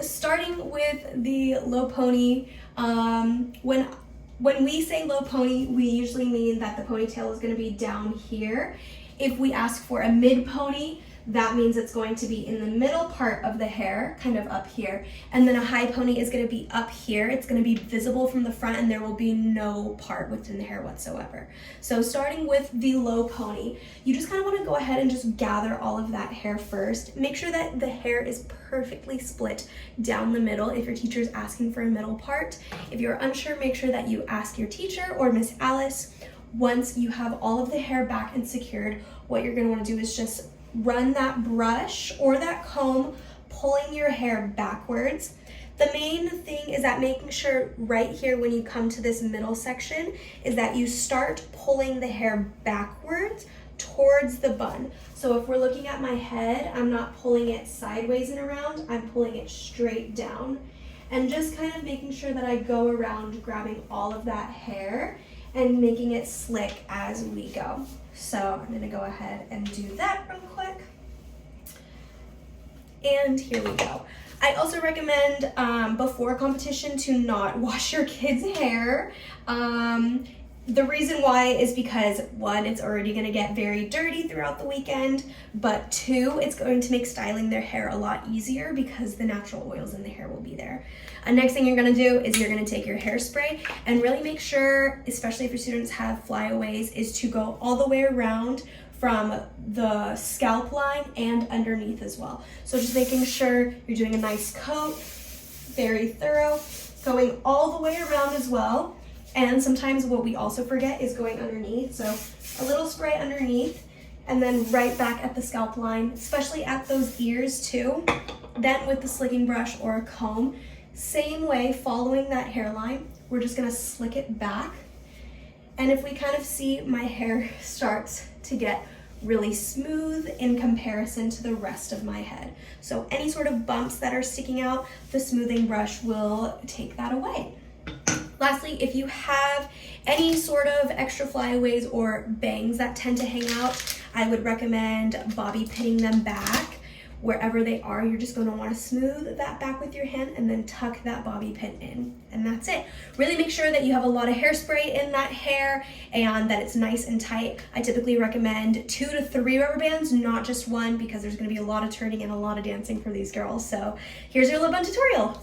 Starting with the low pony, when we say low pony, we usually mean that the ponytail is going to be down here. If we ask for a mid pony, that means it's going to be in the middle part of the hair, kind of up here. And then a high pony is going to be up here. It's going to be visible from the front and there will be no part within the hair whatsoever. So starting with the low pony, you just kind of want to go ahead and just gather all of that hair first. Make sure that the hair is perfectly split down the middle if your teacher is asking for a middle part. If you're unsure, make sure that you ask your teacher or Miss Alice. Once you have all of the hair back and secured, what you're going to want to do is just run that brush or that comb, pulling your hair backwards. The main thing is that making sure right here when you come to this middle section is that you start pulling the hair backwards towards the bun. So if we're looking at my head, I'm not pulling it sideways and around, I'm pulling it straight down. And just kind of making sure that I go around grabbing all of that hair and making it slick as we go. So I'm gonna go ahead and do that real quick. And here we go. I also recommend before a competition to not wash your kids' hair. The reason why is because one, it's already gonna get very dirty throughout the weekend, but two, it's going to make styling their hair a lot easier because the natural oils in the hair will be there. Next thing you're gonna do is you're gonna take your hairspray and really make sure, especially if your students have flyaways, is to go all the way around from the scalp line and underneath as well. So just making sure you're doing a nice coat, very thorough, going all the way around as well. And sometimes what we also forget is going underneath. So a little spray underneath and then right back at the scalp line, especially at those ears too. Then with the slicking brush or a comb, same way, following that hairline, we're just gonna slick it back. And if we kind of see my hair starts to get really smooth in comparison to the rest of my head. So any sort of bumps that are sticking out, the smoothing brush will take that away. Lastly, if you have any sort of extra flyaways or bangs that tend to hang out, I would recommend bobby pinning them back. Wherever they are, you're just going to want to smooth that back with your hand and then tuck that bobby pin in. And that's it. Really make sure that you have a lot of hairspray in that hair and that it's nice and tight. I typically recommend 2 to 3 rubber bands, not just one, because there's going to be a lot of turning and a lot of dancing for these girls. So here's your lip bun tutorial.